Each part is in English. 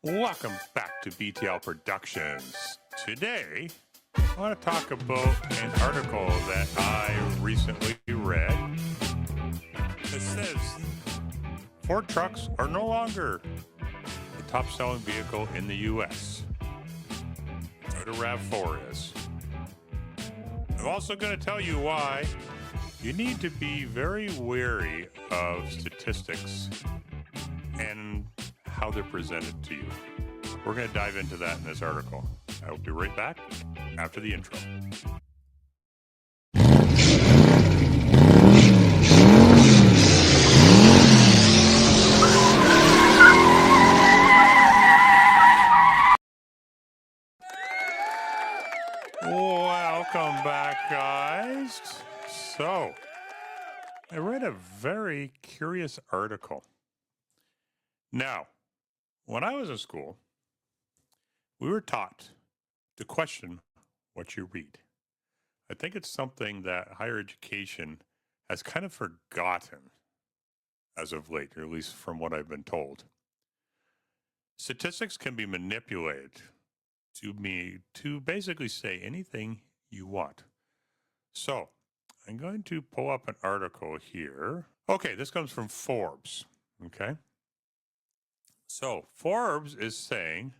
Welcome back to BTL Productions. Today, I want to talk about an article that I recently read. It says Ford trucks are no longer the top selling vehicle in the U.S. Toyota RAV4 is. I'm also going to tell you why you need to be very wary of statistics and how they're presented to you. We're going to dive into that in this article. I'll be right back after the intro. Welcome back, guys. So, I read a very curious article. Now, when I was in school, we were taught to question what you read. I think it's something that higher education has kind of forgotten as of late, or at least from what I've been told. Statistics can be manipulated to basically say anything you want. So, I'm going to pull up an article here. Okay, this comes from Forbes. Okay. So, Forbes is saying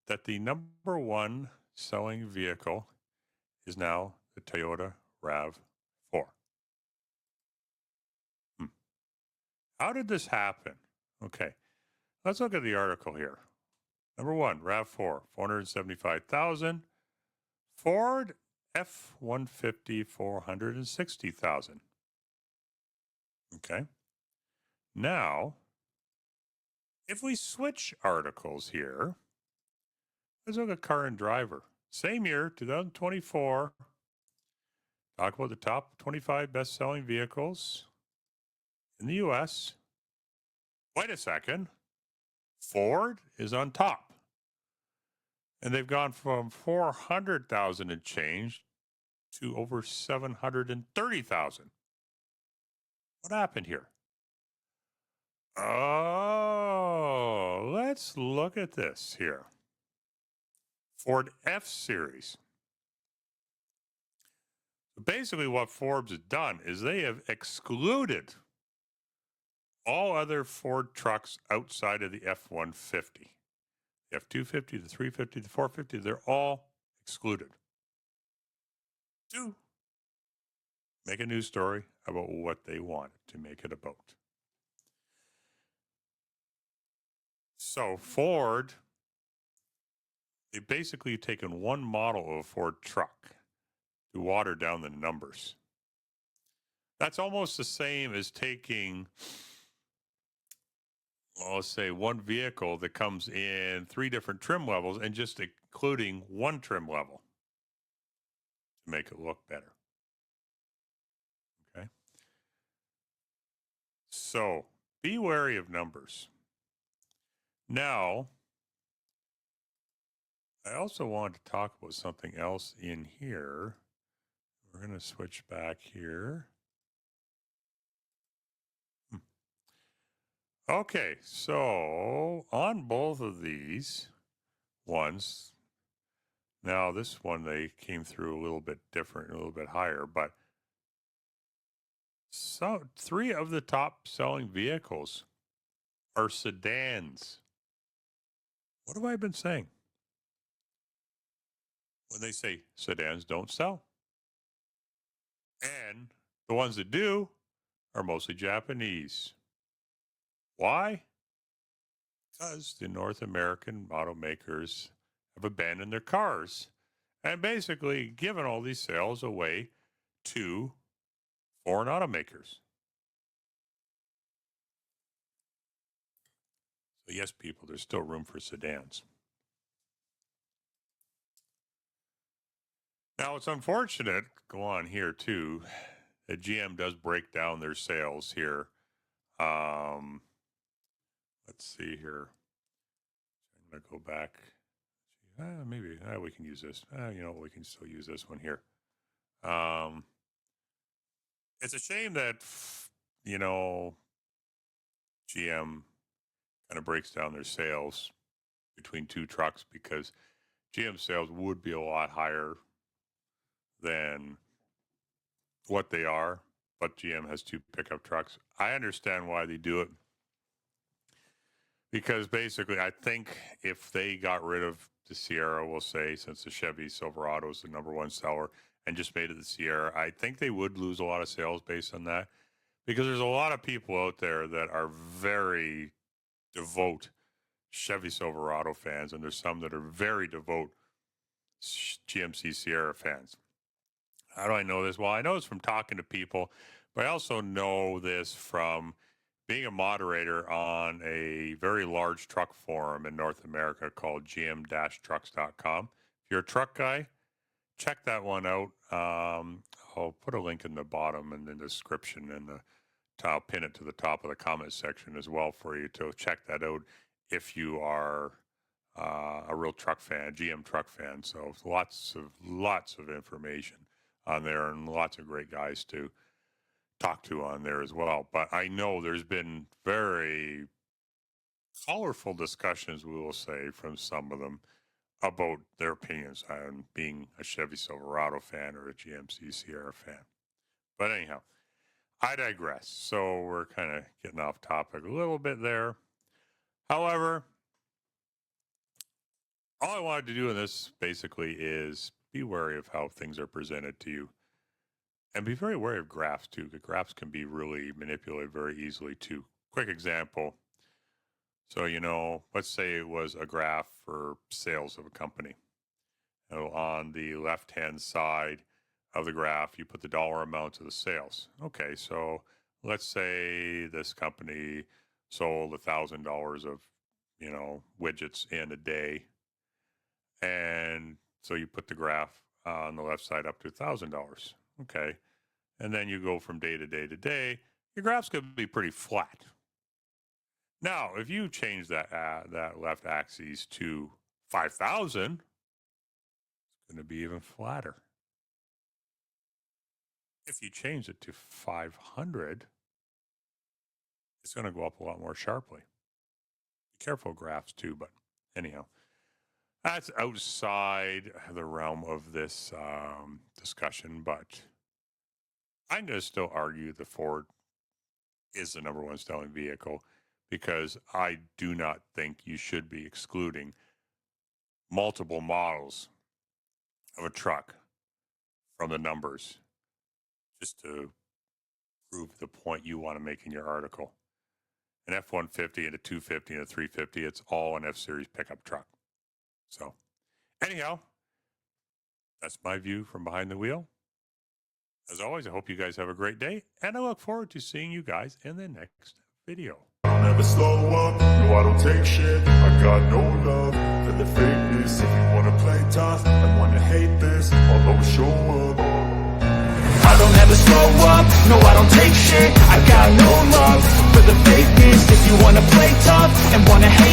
that the number one selling vehicle is now the Toyota RAV4. How did this happen? Okay, let's look at the article here. Number one, RAV4, 475,000. Ford F-150, 460,000. Okay. Now, if we switch articles here, let's look at Car and Driver. Same year, 2024. Talk about the top 25 best-selling vehicles in the U.S. Wait a second. Ford is on top. And they've gone from 400,000 and change to over 730,000. What happened here? Oh, let's look at this here. Ford F Series. Basically, what Forbes has done is they have excluded all other Ford trucks outside of the F-150. The F-250, the 350, the 450, they're all excluded. To make a news story about what they want to make it about. So Ford, they've basically taken one model of a Ford truck to water down the numbers. That's almost the same as taking, well, let's say, one vehicle that comes in 3 different trim levels and just including one trim level to make it look better. Okay. So be wary of numbers. Now, I also want to talk about something else in here. We're going to switch back here. Okay, so on both of these ones, now this one they came through a little bit different, a little bit higher, but so 3 of the top selling vehicles are sedans. What have I been saying? When they say sedans don't sell. And the ones that do are mostly Japanese. Why? Because the North American automakers have abandoned their cars and basically given all these sales away to foreign automakers. So, yes, people, there's still room for sedans. Now, it's unfortunate, go on here too, that GM does break down their sales here. Let's see here. I'm going to go back. Maybe we can use this. We can still use this one here. It's a shame that, GM kind of breaks down their sales between two trucks because GM sales would be a lot higher than what they are, but GM has two pickup trucks. I understand why they do it because basically I think if they got rid of the Sierra, we'll say, since the Chevy Silverado is the #1 seller and just made it the Sierra, I think they would lose a lot of sales based on that because there's a lot of people out there that are very devout Chevy Silverado fans, and there's some that are very devout GMC Sierra fans. How do I know this? Well, I know this from talking to people, but I also know this from being a moderator on a very large truck forum in North America called gm-trucks.com. If you're a truck guy, check that one out. I'll put a link in the bottom and in the description, and I'll pin it to the top of the comment section as well for you to check that out if you are a real truck fan, GM truck fan. So lots of information on there and lots of great guys to talk to on there as well. But I know there's been very colorful discussions, we will say, from some of them about their opinions on being a Chevy Silverado fan or a GMC Sierra fan. But anyhow, I digress. So we're kind of getting off topic a little bit there. However, all I wanted to do in this basically is be wary of how things are presented to you. And be very wary of graphs too, because graphs can be really manipulated very easily too. Quick example. So, let's say it was a graph for sales of a company. On the left-hand side of the graph, you put the dollar amount of the sales. Okay, so let's say this company sold $1,000 of, widgets in a day. And so you put the graph on the left side up to $1,000. Okay. And then you go from day to day to day, your graph's going to be pretty flat. Now, if you change that left axis to 5,000, it's going to be even flatter. If you change it to 500, it's going to go up a lot more sharply. Be careful graphs too, but anyhow. That's outside the realm of this discussion, but I'm going to still argue the Ford is the #1 selling vehicle because I do not think you should be excluding multiple models of a truck from the numbers just to prove the point you want to make in your article. An F-150 and a 250 and a 350, it's all an F-Series pickup truck. So, anyhow, that's my view from behind the wheel. As always, I hope you guys have a great day, and I look forward to seeing you guys in the next video. I'll never slow up, no I don't take shit. I got no love for the fakeness. If you wanna play tough and wanna hate this, I'll always show up. I don't ever slow up, no I don't take shit. I got no love for the fakeness. If you wanna play tough and wanna hate